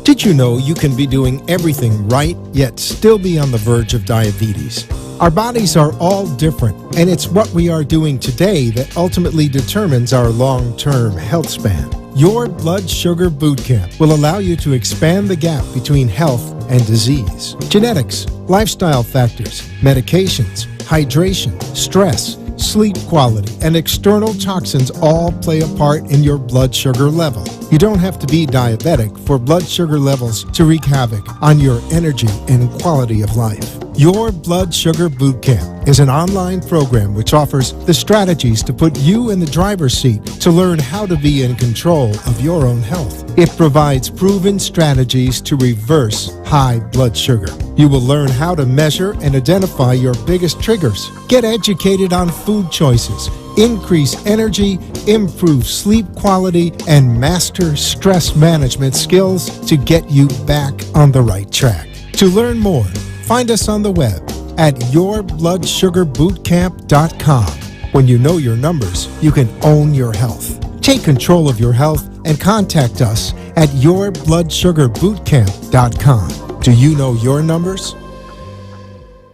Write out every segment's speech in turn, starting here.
Did you know you can be doing everything right, yet still be on the verge of diabetes? Our bodies are all different, and it's what we are doing today that ultimately determines our long-term health span. Your Blood Sugar Boot Camp will allow you to expand the gap between health and disease. Genetics, lifestyle factors, medications, hydration, stress, sleep quality, and external toxins all play a part in your blood sugar level. You don't have to be diabetic for blood sugar levels to wreak havoc on your energy and quality of life. Your Blood Sugar Boot Camp is an online program which offers the strategies to put you in the driver's seat to learn how to be in control of your own health. It provides proven strategies to reverse high blood sugar. You will learn how to measure and identify your biggest triggers. Get educated on food choices, increase energy, improve sleep quality, and master stress management skills to get you back on the right track. To learn more, find us on the web at yourbloodsugarbootcamp.com. When you know your numbers, you can own your health. Take control of your health and contact us at yourbloodsugarbootcamp.com. Do you know your numbers?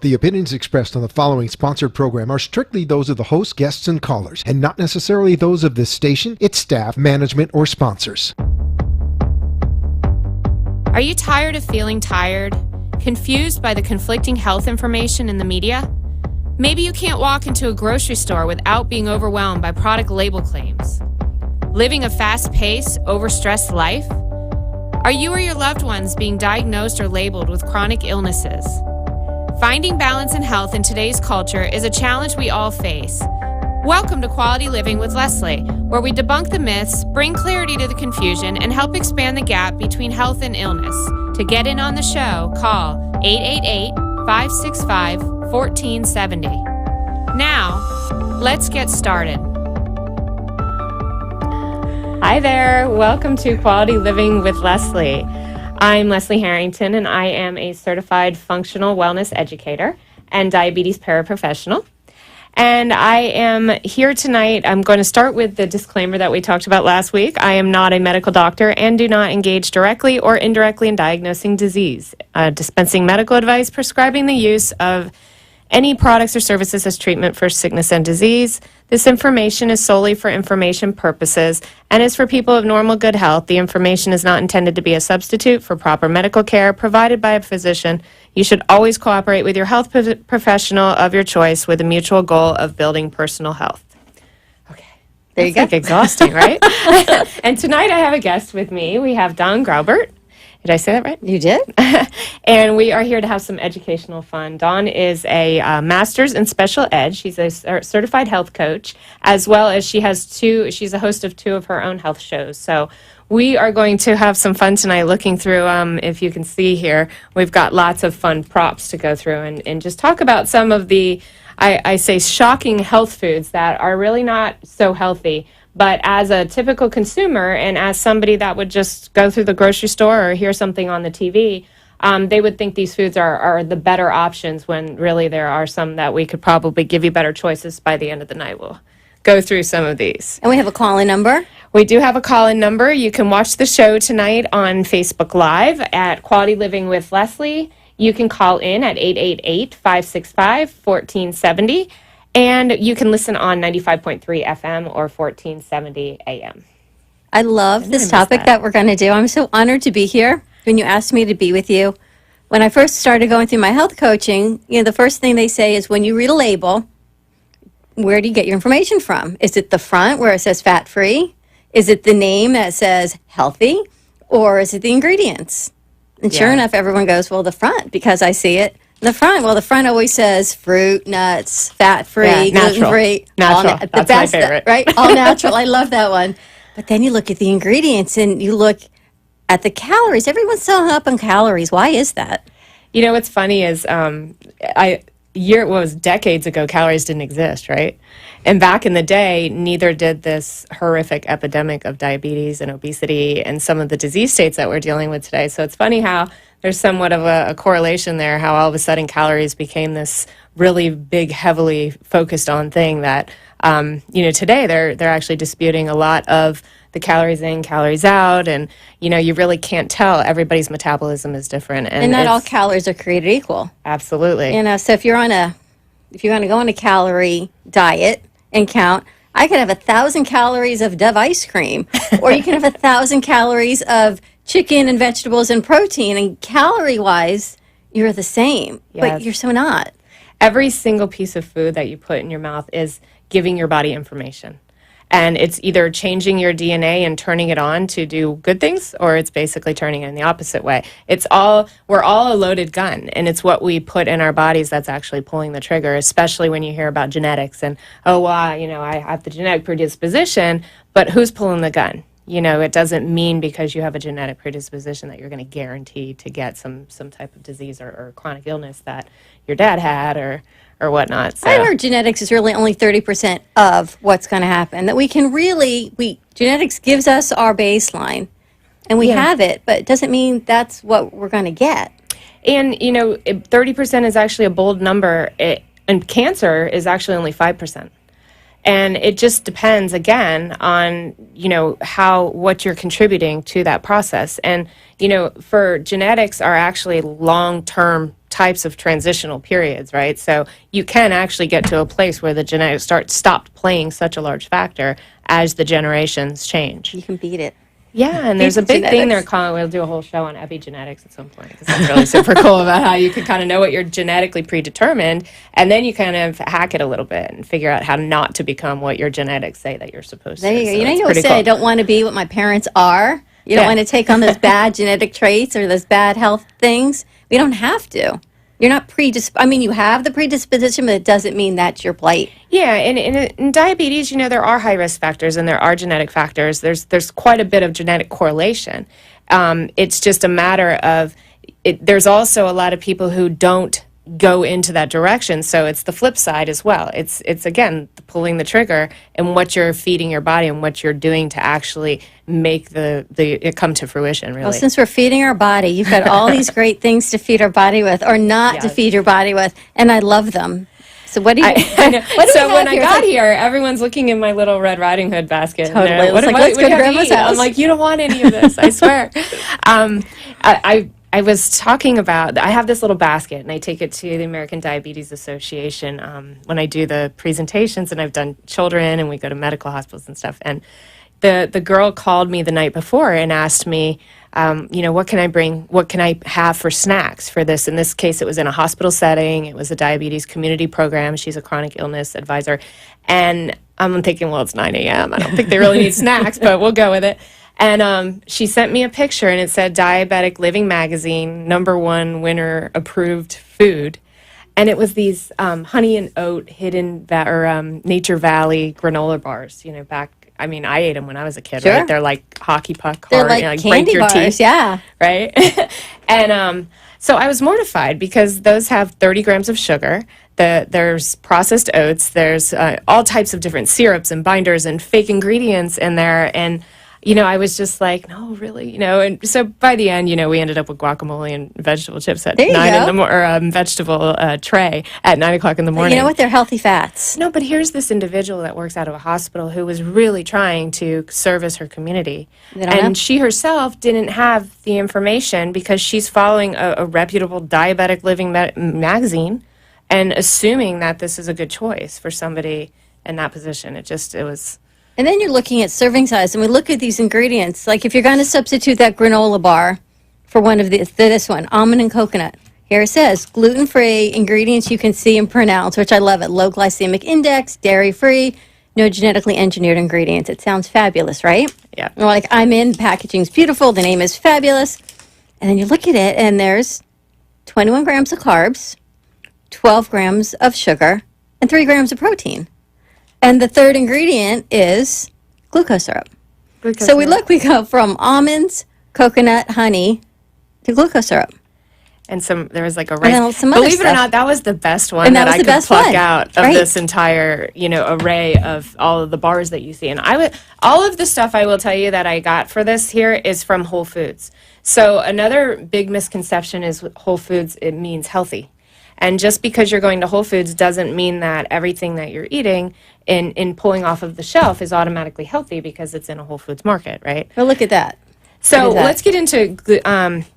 The opinions expressed on the following sponsored program are strictly those of the host, guests, and callers, and not necessarily those of this station, its staff, management, or sponsors. Are you tired of feeling tired? Confused by the conflicting health information in the media? Maybe you can't walk into a grocery store without being overwhelmed by product label claims. Living a fast-paced, overstressed life? Are you or your loved ones being diagnosed or labeled with chronic illnesses? Finding balance and health in today's culture is a challenge we all face. Welcome to Quality Living with Leslie, where we debunk the myths, bring clarity to the confusion, and help expand the gap between health and illness. To get in on the show, call 888-565-1470. Now, let's get started. Hi there. Welcome to Quality Living with Leslie. I'm Leslie Harrington, and I am a certified functional wellness educator and diabetes paraprofessional. And I am here tonight. I'm going to start with the disclaimer that we talked about last week. I am not a medical doctor and do not engage directly or indirectly in diagnosing disease, dispensing medical advice, prescribing the use of any products or services as treatment for sickness and disease. This information is solely for information purposes and is for people of normal good health. The information is not intended to be a substitute for proper medical care provided by a physician. You should always cooperate with your health professional of your choice with a mutual goal of building personal health. Okay. There you go. Like exhausting, right? And tonight I have a guest with me. We have Dawn Graubert. Did I say that right? You did. And we are here to have some educational fun. Dawn is a master's in special ed. She's a certified health coach, as well as she's a host of 2 of her own health shows. So we are going to have some fun tonight looking through, if you can see here, we've got lots of fun props to go through and just talk about some of the, I say, shocking health foods that are really not so healthy. But as a typical consumer and as somebody that would just go through the grocery store or hear something on the TV, they would think these foods are the better options when really there are some that we could probably give you better choices by the end of the night. We'll go through some of these. And we have a call-in number. We do have a call-in number. You can watch the show tonight on Facebook Live at Quality Living with Leslie. You can call in at 888-565-1470. And you can listen on 95.3 FM or 1470 AM. I love this topic that we're going to do. I'm so honored to be here when you asked me to be with you. When I first started going through my health coaching, the first thing they say is when you read a label, where do you get your information from? Is it the front where it says fat-free? Is it the name that says healthy? Or is it the ingredients? And sure enough, everyone goes, well, the front, because I see it. The front, well, the front always says fruit, nuts, fat-free, gluten-free. Natural. That's my favorite. Right? All natural. I love that one. But then you look at the ingredients and you look at the calories. Everyone's so hung up on calories. Why is that? You know, what's funny is decades ago, calories didn't exist, right? And back in the day, neither did this horrific epidemic of diabetes and obesity and some of the disease states that we're dealing with today. So it's funny how there's somewhat of a correlation there, how all of a sudden calories became this really big, heavily focused on thing that, today they're actually disputing a lot of the calories in, calories out, and you really can't tell. Everybody's metabolism is different, And not all calories are created equal. Absolutely. So if you're going to go on a calorie diet and count, I could have 1,000 calories of Dove ice cream, or you can have 1,000 calories of chicken and vegetables and protein, and calorie-wise, you're the same, but you're so not. Every single piece of food that you put in your mouth is giving your body information. And it's either changing your DNA and turning it on to do good things, or it's basically turning it in the opposite way. We're all a loaded gun, and it's what we put in our bodies that's actually pulling the trigger, especially when you hear about genetics and, I have the genetic predisposition, but who's pulling the gun? It doesn't mean because you have a genetic predisposition that you're going to guarantee to get some type of disease or chronic illness that your dad had or whatnot. So. I heard genetics is really only 30% of what's going to happen. That we can genetics gives us our baseline, and we have it, but it doesn't mean that's what we're going to get. And 30% is actually a bold number, and cancer is actually only 5%. And it just depends, again, on, what you're contributing to that process. And, for genetics are actually long-term types of transitional periods, right? So you can actually get to a place where the genetics stopped playing such a large factor as the generations change. You can beat it. Yeah, and there's a big thing they're calling, we'll do a whole show on epigenetics at some point, because that's really super cool about how you can kind of know what you're genetically predetermined, and then you kind of hack it a little bit and figure out how not to become what your genetics say that you're supposed to. There you go. So you always say, I don't want to be what my parents are. You don't want to take on those bad genetic traits or those bad health things. We don't have to. You're not you have the predisposition, but it doesn't mean that's your plight. Yeah, and in diabetes, there are high risk factors and there are genetic factors. There's quite a bit of genetic correlation. It's just a matter of, there's also a lot of people who don't go into that direction. So it's the flip side as well. It's again, pulling the trigger and what you're feeding your body and what you're doing to actually make it come to fruition, really. Well, since we're feeding our body, you've got all these great things to feed our body with, or not to feed your body with, and I love them. So what do you? So when I got here, everyone's looking in my little Red Riding Hood basket. Totally. Let's go to Grandma's house. I'm like, you don't want any of this, I swear. I was talking about, I have this little basket, and I take it to the American Diabetes Association when I do the presentations, and I've done children, and we go to medical hospitals and stuff. And the girl called me the night before and asked me, what can I bring? What can I have for snacks for this? In this case, it was in a hospital setting. It was a diabetes community program. She's a chronic illness advisor. And I'm thinking, well, it's 9 a.m. I don't think they really need snacks, but we'll go with it. And she sent me a picture, and it said Diabetic Living Magazine, #1 winner approved food. And it was these honey and oat Nature Valley granola bars, I ate them when I was a kid, sure. Right? They're like hockey puck They're hard, like candy break your bars, teeth, yeah. Right? And so I was mortified because those have 30 grams of sugar. There's processed oats. There's all types of different syrups and binders and fake ingredients in there. And I was just like, no, really, and so by the end, we ended up with guacamole and vegetable chips at 9 in the morning, or vegetable tray at 9 o'clock in the morning. You know what? They're healthy fats. No, but here's this individual that works out of a hospital who was really trying to service her community. And she herself didn't have the information because she's following a reputable Diabetic Living magazine and assuming that this is a good choice for somebody in that position. It was... And then you're looking at serving size, and we look at these ingredients. Like if you're going to substitute that granola bar for one of this one, almond and coconut. Here it says, gluten-free, ingredients you can see and pronounce, which I love it. Low glycemic index, dairy-free, no genetically engineered ingredients. It sounds fabulous, right? Yeah. Like, I'm in, packaging's beautiful, the name is fabulous. And then you look at it, and there's 21 grams of carbs, 12 grams of sugar, and 3 grams of protein. And the third ingredient is glucose syrup. We go from almonds, coconut, honey, to glucose syrup. And there was like a rice. Believe it or not, that was the best one that I could pluck out of this entire, array of all of the bars that you see. And all of the stuff I will tell you that I got for this here is from Whole Foods. So another big misconception is Whole Foods, it means healthy. And just because you're going to Whole Foods doesn't mean that everything that you're eating in pulling off of the shelf is automatically healthy because it's in a Whole Foods market, right? Well, look at that. So let's get into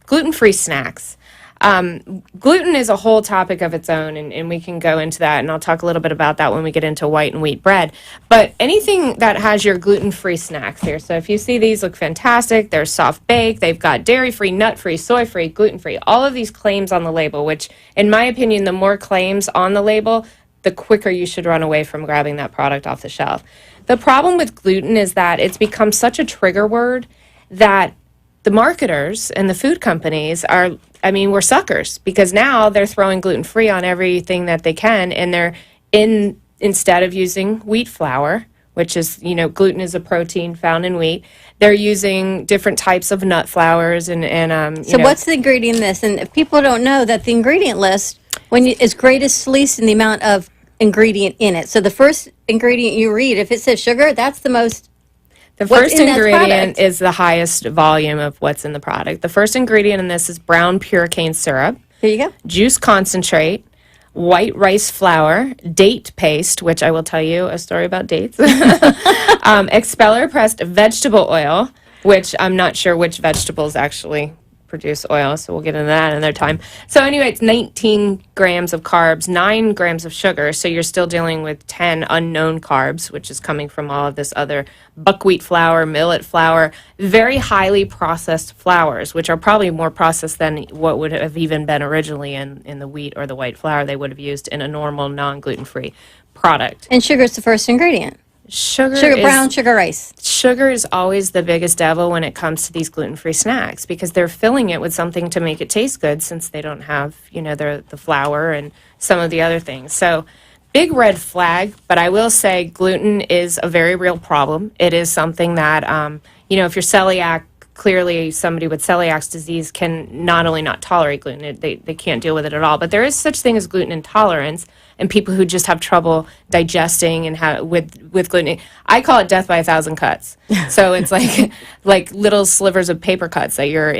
gluten-free snacks. Gluten is a whole topic of its own, and we can go into that, and I'll talk a little bit about that when we get into white and wheat bread. But anything that has your gluten-free snacks here. So if you see these look fantastic, they're soft baked, they've got dairy-free, nut-free, soy-free, gluten-free, all of these claims on the label, which in my opinion, the more claims on the label, the quicker you should run away from grabbing that product off the shelf. The problem with gluten is that it's become such a trigger word that the marketers and the food companies we're suckers, because now they're throwing gluten-free on everything that they can, and instead of using wheat flour, which is, gluten is a protein found in wheat, they're using different types of nut flours So what's the ingredient in this? And if people don't know that the ingredient list is greatest least in the amount of ingredient in it. So the first ingredient you read, if it says sugar, that's the most. The first ingredient is the highest volume of what's in the product. The first ingredient in this is brown pure cane syrup. There you go. Juice concentrate, white rice flour, date paste, which I will tell you a story about dates, expeller pressed vegetable oil, which I'm not sure which vegetables actually produce oil, so we'll get into that another time. So anyway, it's 19 grams of carbs, 9 grams of sugar, so you're still dealing with 10 unknown carbs, which is coming from all of this other buckwheat flour, millet flour, very highly processed flours, which are probably more processed than what would have even been originally in the wheat or the white flour they would have used in a normal non-gluten-free product. And sugar is the first ingredient. Brown sugar rice. Sugar is always the biggest devil when it comes to these gluten-free snacks, because they're filling it with something to make it taste good, since they don't have, the flour and some of the other things. So big red flag, but I will say gluten is a very real problem. It is something that, if you're celiac, clearly somebody with celiac disease can not only not tolerate gluten, they can't deal with it at all. But there is such thing as gluten intolerance, and people who just have trouble digesting and with gluten. I call it death by 1,000 cuts. So it's like little slivers of paper cuts that you're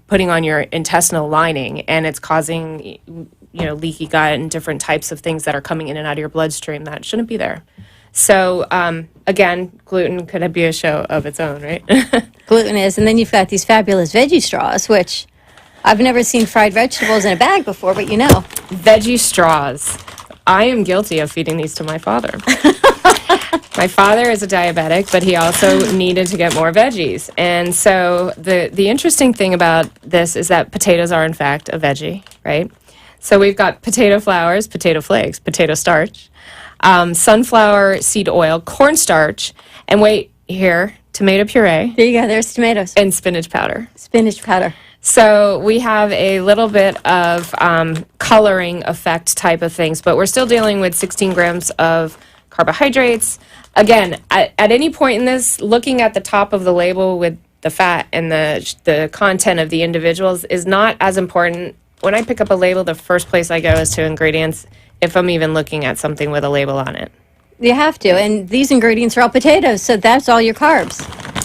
putting on your intestinal lining, and it's causing leaky gut and different types of things that are coming in and out of your bloodstream that shouldn't be there. So, again, gluten could be a show of its own, right? Gluten is. And then you've got these fabulous veggie straws, which I've never seen fried vegetables in a bag before, but Veggie straws. I am guilty of feeding these to my father. My father is a diabetic, but he also needed to get more veggies. And so the interesting thing about this is that potatoes are, in fact, a veggie, right? So we've got potato flours, potato flakes, potato starch, sunflower seed oil, cornstarch, and wait here, tomato puree. There you go. There's tomatoes. And spinach powder. Spinach powder. So we have a little bit of coloring effect type of things, but we're still dealing with 16 grams of carbohydrates. Again, at any point in this, looking at the top of the label with the fat and the content of the individuals is not as important. When I pick up a label, the first place I go is to ingredients, if I'm even looking at something with a label on it. You have to, and these ingredients are all potatoes, so that's all your carbs.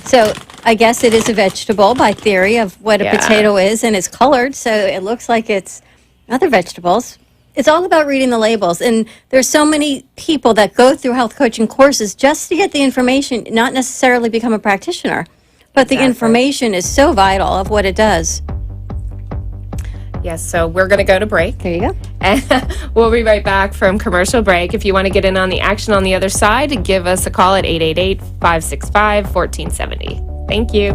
So I guess it is a vegetable by theory of what a potato is, and it's colored, so it looks like it's other vegetables. It's all about reading the labels, and there's so many people that go through health coaching courses just to get the information, not necessarily become a practitioner, but the information is so vital of what it does. Yes, so we're going to go to break. There you go. And we'll be right back from commercial break. If you want to get in on the action on the other side, give us a call at 888-565-1470. Thank you.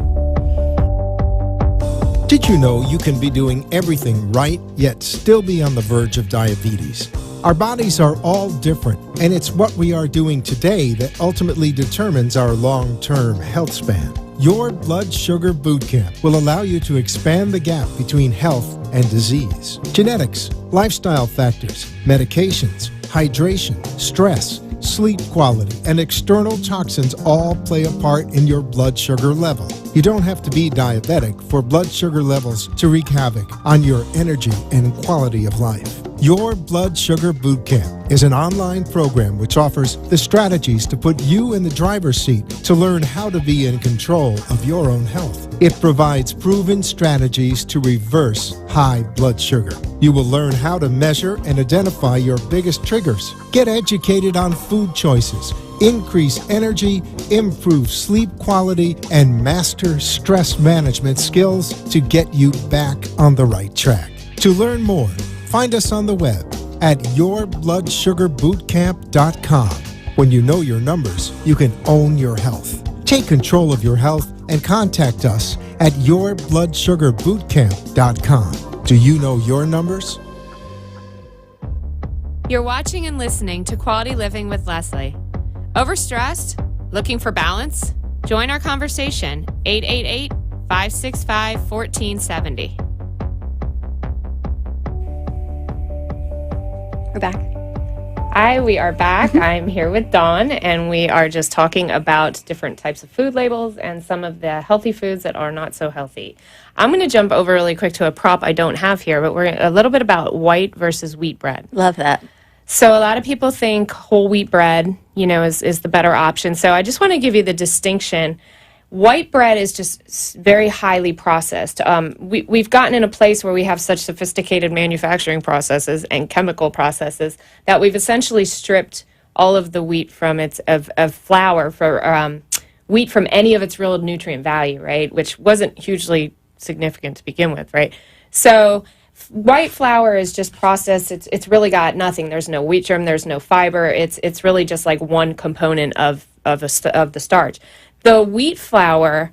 Did you know you can be doing everything right, yet still be on the verge of diabetes? Our bodies are all different, and it's what we are doing today that ultimately determines our long-term health span. Your Blood Sugar Bootcamp will allow you to expand the gap between health and disease. Genetics, lifestyle factors, medications, hydration, stress, sleep quality, and external toxins all play a part in your blood sugar level. You don't have to be diabetic for blood sugar levels to wreak havoc on your energy and quality of life. Your Blood Sugar Boot Camp is an online program which offers the strategies to put you in the driver's seat to learn how to be in control of your own health. It provides proven strategies to reverse high blood sugar. You will learn how to measure and identify your biggest triggers, get educated on food choices, increase energy, improve sleep quality, and master stress management skills to get you back on the right track. To learn more, find us on the web at yourbloodsugarbootcamp.com. When you know your numbers, you can own your health. Take control of your health and contact us at yourbloodsugarbootcamp.com. Do you know your numbers? You're watching and listening to Quality Living with Leslie. Overstressed? Looking for balance? Join our conversation, 888-565-1470. We're back. Hi, we are back. I'm here with Dawn, and we are just talking about different types of food labels and some of the healthy foods that are not so healthy. I'm going to jump over really quick to a prop I don't have here, but we're a little bit about white versus wheat bread. Love that. So a lot of people think whole wheat bread, is the better option. So I just want to give you the distinction. White bread is just very highly processed. We've gotten in a place where we have such sophisticated manufacturing processes and chemical processes that we've essentially stripped all of the wheat from of flour for wheat from any of its real nutrient value, right? Which wasn't hugely significant to begin with, right? So white flour is just processed. It's really got nothing. There's no wheat germ. There's no fiber. It's really just like one component of the starch. The wheat flour,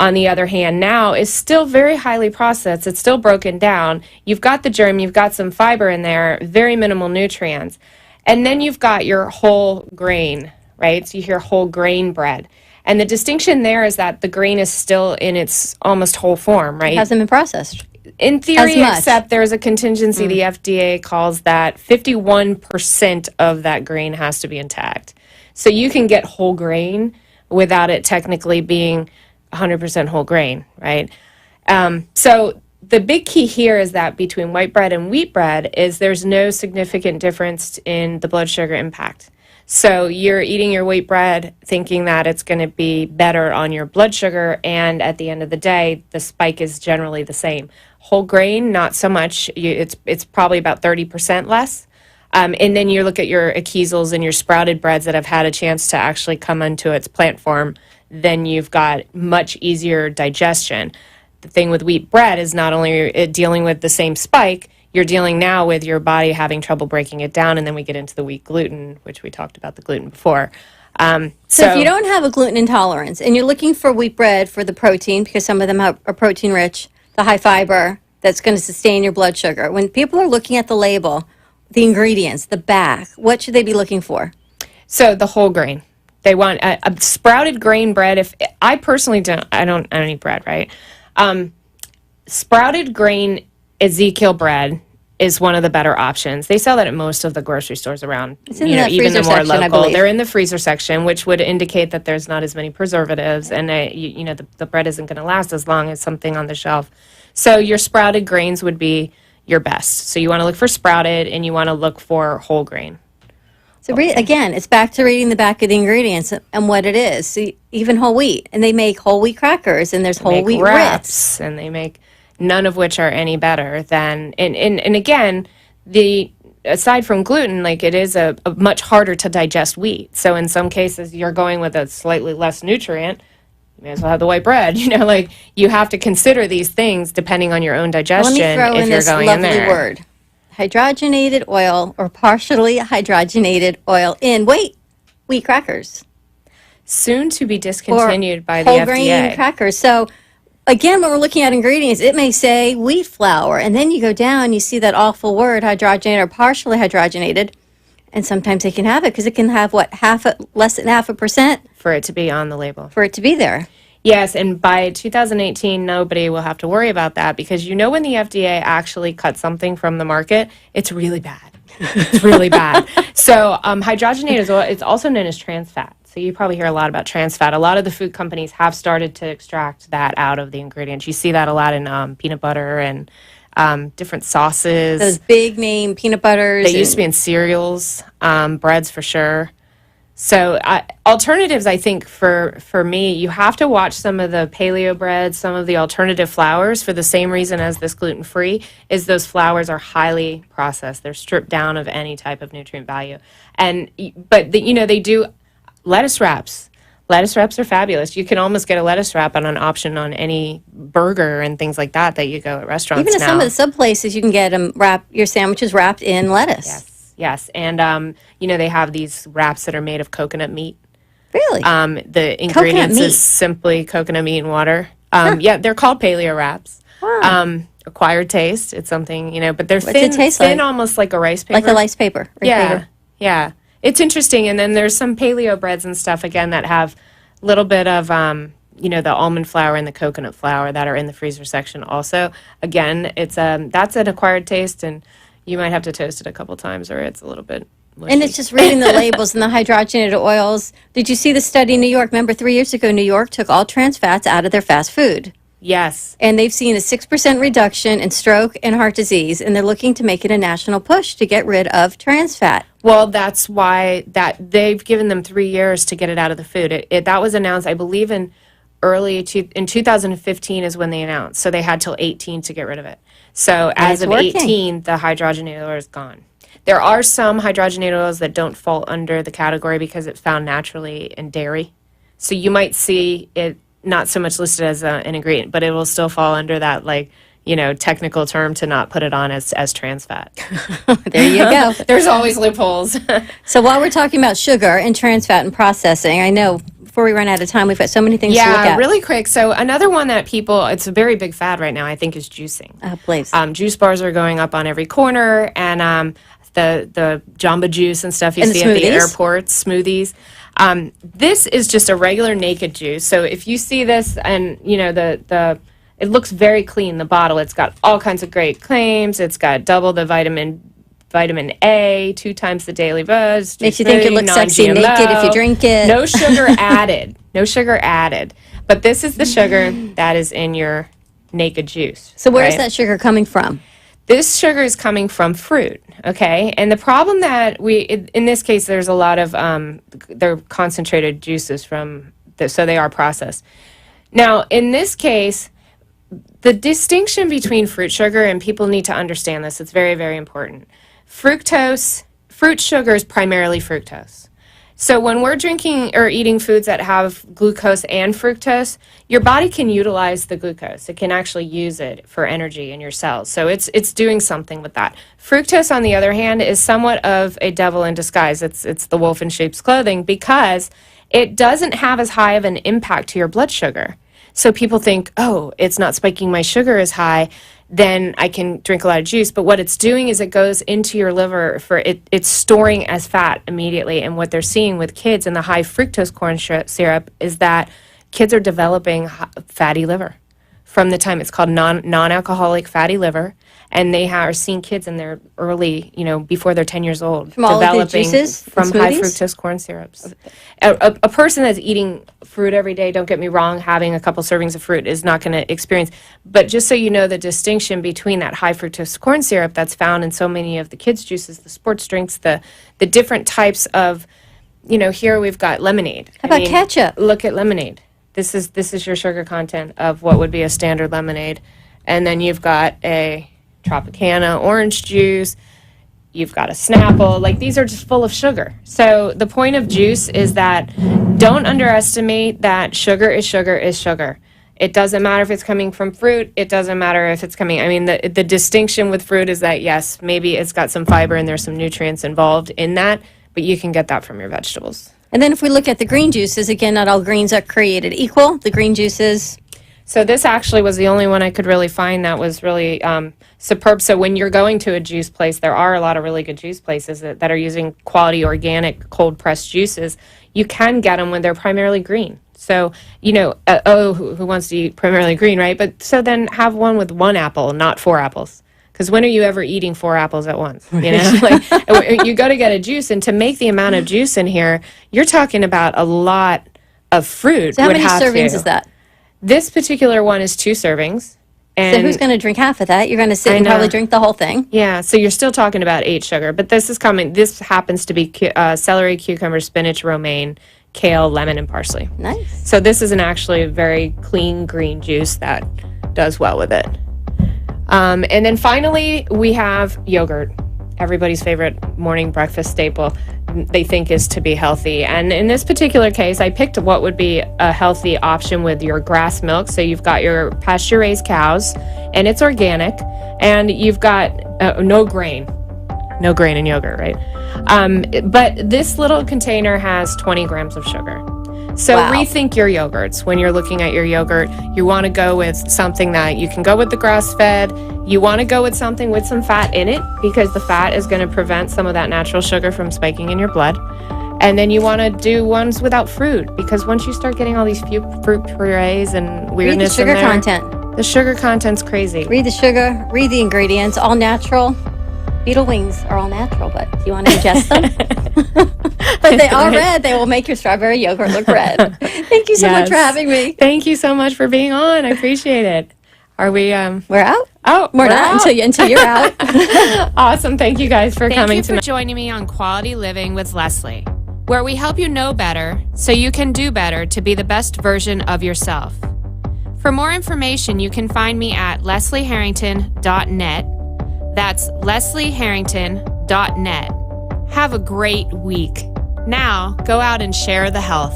on the other hand, now is still very highly processed. It's still broken down. You've got the germ, you've got some fiber in there, very minimal nutrients. And then you've got your whole grain, right? So you hear whole grain bread. And the distinction there is that the grain is still in its almost whole form, right? It hasn't been processed. In theory, except there's a contingency. The FDA calls that 51% of that grain has to be intact. So you can get whole grain without it technically being 100% whole grain, right? So the big key here is that between white bread and wheat bread is there's no significant difference in the blood sugar impact. So you're eating your wheat bread thinking that it's going to be better on your blood sugar, and at the end of the day, the spike is generally the same. Whole grain, not so much. It's probably about 30% less. And then you look at your Akizels and your sprouted breads that have had a chance to actually come into its plant form, then you've got much easier digestion. The thing with wheat bread is not only dealing with the same spike, you're dealing now with your body having trouble breaking it down, and then we get into the wheat gluten, which we talked about the gluten before. So if you don't have a gluten intolerance and you're looking for wheat bread for the protein, because some of them are protein rich, the high fiber, that's going to sustain your blood sugar. When people are looking at the label, the ingredients, the back, what should they be looking for? So the whole grain. They want a sprouted grain bread. If I personally I don't eat bread, right? Sprouted grain Ezekiel bread is one of the better options. They sell that at most of the grocery stores around. It's in the even freezer the more section, I local. believe. They're in the freezer section, which would indicate that there's not as many preservatives, and the bread isn't going to last as long as something on the shelf. So your sprouted grains would be your best. So you want to look for sprouted, and you want to look for whole grain. So again, it's back to reading the back of the ingredients and what it is. So even whole wheat, and they make whole wheat crackers, and there's whole wheat Ritz, and they make none of which are any better than. And again, aside from gluten, like it is a much harder to digest wheat. So in some cases, you're going with a slightly less nutrient. You may as well have the white bread. You have to consider these things depending on your own digestion. Let me throw in this lovely word. Hydrogenated oil or partially hydrogenated oil in wheat crackers. Soon to be discontinued by the whole FDA. grain crackers. So again, when we're looking at ingredients, it may say wheat flour, and then you go down, you see that awful word, hydrogenated or partially hydrogenated, and sometimes they can have it because it can have, less than 0.5%? For it to be on the label. For it to be there. Yes, and by 2018, nobody will have to worry about that because when the FDA actually cuts something from the market, it's really bad. It's really bad. So hydrogenated oil, it's also known as trans fat. So you probably hear a lot about trans fat. A lot of the food companies have started to extract that out of the ingredients. You see that a lot in peanut butter and different sauces. Those big name peanut butters. They used to be in cereals, breads for sure. So alternatives, I think, for me, you have to watch some of the paleo breads, some of the alternative flours for the same reason as this gluten-free, is those flours are highly processed. They're stripped down of any type of nutrient value. But they do lettuce wraps. Lettuce wraps are fabulous. You can almost get a lettuce wrap on an option on any burger and things like that you go at restaurants Even at now. some of the sub places, you can get your sandwiches wrapped in lettuce. Yes. And, they have these wraps that are made of coconut meat. Really? The ingredients is simply coconut meat and water. Yeah, they're called paleo wraps. Wow. Acquired taste. It's something, but they're What's it taste thin like? almost like a rice paper. Like a rice paper. Yeah. It's interesting. And then there's some paleo breads and stuff, again, that have a little bit of, the almond flour and the coconut flour that are in the freezer section also. Again, it's that's an acquired taste, and you might have to toast it a couple times or it's a little bit mushy. And it's just reading the labels and the hydrogenated oils. Did you see the study in New York? Remember 3 years ago, New York took all trans fats out of their fast food. Yes. And they've seen a 6% reduction in stroke and heart disease, and they're looking to make it a national push to get rid of trans fat. Well, that's why they've given them 3 years to get it out of the food. That was announced, I believe, in 2015 is when they announced. So they had till 18 to get rid of it. So as of 18, the hydrogenated oil is gone. There are some hydrogenated oils that don't fall under the category because it's found naturally in dairy. So you might see it not so much listed as an ingredient, but it will still fall under that, technical term to not put it on as trans fat. There you go. There's always loopholes. So while we're talking about sugar and trans fat and processing, I know before we run out of time, we've got so many things to look at. Yeah, really quick. So another one that it's a very big fad right now, I think, is juicing. Oh, please. Juice bars are going up on every corner, and the Jamba Juice and stuff you see at the airports, smoothies. This is just a regular naked juice. So if you see this, and it looks very clean, the bottle. It's got all kinds of great claims. It's got double the vitamin A, 2 times the daily buzz. Makes you think you look sexy naked if you drink it. No sugar added. No sugar added. But this is the sugar that is in your naked juice. So where's that sugar coming from? This sugar is coming from fruit, okay? And the problem that in this case, there's a lot of, they're concentrated juices so they are processed. Now, in this case, the distinction between fruit sugar, and people need to understand this, it's very, very important. Fruit sugar is primarily fructose. So when we're drinking or eating foods that have glucose and fructose, your body can utilize the glucose. It can actually use it for energy in your cells. So it's doing something with that. Fructose, on the other hand, is somewhat of a devil in disguise. It's the wolf in sheep's clothing because it doesn't have as high of an impact to your blood sugar. So people think, oh, it's not spiking my sugar as high, then I can drink a lot of juice. But what it's doing is it goes into your liver it's storing as fat immediately. And what they're seeing with kids in the high fructose corn syrup is that kids are developing fatty liver from the time. It's called non-alcoholic fatty liver. And they are seeing kids in their early, before they're 10 years old, from all of the juices, from high fructose corn syrups. A person that's eating fruit every day, don't get me wrong, having a couple servings of fruit is not going to experience. But just so you know the distinction between that high fructose corn syrup that's found in so many of the kids' juices, the sports drinks, the different types of, here we've got lemonade. How about ketchup? Look at lemonade. This is your sugar content of what would be a standard lemonade. And then you've got a Tropicana orange juice, you've got a Snapple, these are just full of sugar. So the point of juice is that don't underestimate that sugar is sugar is sugar. It doesn't matter if it's coming from fruit, it doesn't matter if it's coming, the distinction with fruit is that yes, maybe it's got some fiber and there's some nutrients involved in that, but you can get that from your vegetables. And then if we look at the green juices, again, not all greens are created equal. The green juices. So this actually was the only one I could really find that was really superb. So when you're going to a juice place, there are a lot of really good juice places that are using quality organic cold pressed juices. You can get them when they're primarily green. So, who wants to eat primarily green, right? But so then have one with 1 apple, not 4 apples. Because when are you ever eating 4 apples at once? You go to get a juice, and to make the amount of juice in here, you're talking about a lot of fruit. So how many servings is that? This particular one is 2 servings, And So who's going to drink half of that? You're going to sit I and know. probably drink the whole thing. Yeah, so you're still talking about 8 sugar, but this is coming. This happens to be celery, cucumber, spinach, romaine, kale, lemon, and parsley. Nice. So this is an actually very clean green juice that does well with it. And then finally, we have yogurt, everybody's favorite morning breakfast staple. They think is to be healthy. And in this particular case, I picked what would be a healthy option with your grass milk. So you've got your pasture-raised cows, and it's organic, and you've got no grain in yogurt, right? But this little container has 20 grams of sugar. So Wow. rethink your yogurts. When you're looking at your yogurt, you want to go with something that you can go with the grass-fed. You want to go with something with some fat in it, because the fat is going to prevent some of that natural sugar from spiking in your blood. And then you want to do ones without fruit, because once you start getting all these fruit purees and weirdness Read the sugar in there, content. the sugar content's crazy. Read the sugar. Read the ingredients. All natural. Beetle wings are all natural, but do you want to ingest them? But they are red. They will make your strawberry yogurt look red. Thank you so much for Yes. having me. Thank you so much for being on. I appreciate it. Are we? We're out. Oh, We're not out. until you're out. Awesome. Thank you guys for coming Thank you tonight. for joining me on Quality Living with Leslie, where we help you know better so you can do better to be the best version of yourself. For more information, you can find me at leslieharrington.net. That's leslieharrington.net. Have a great week. Now, go out and share the health.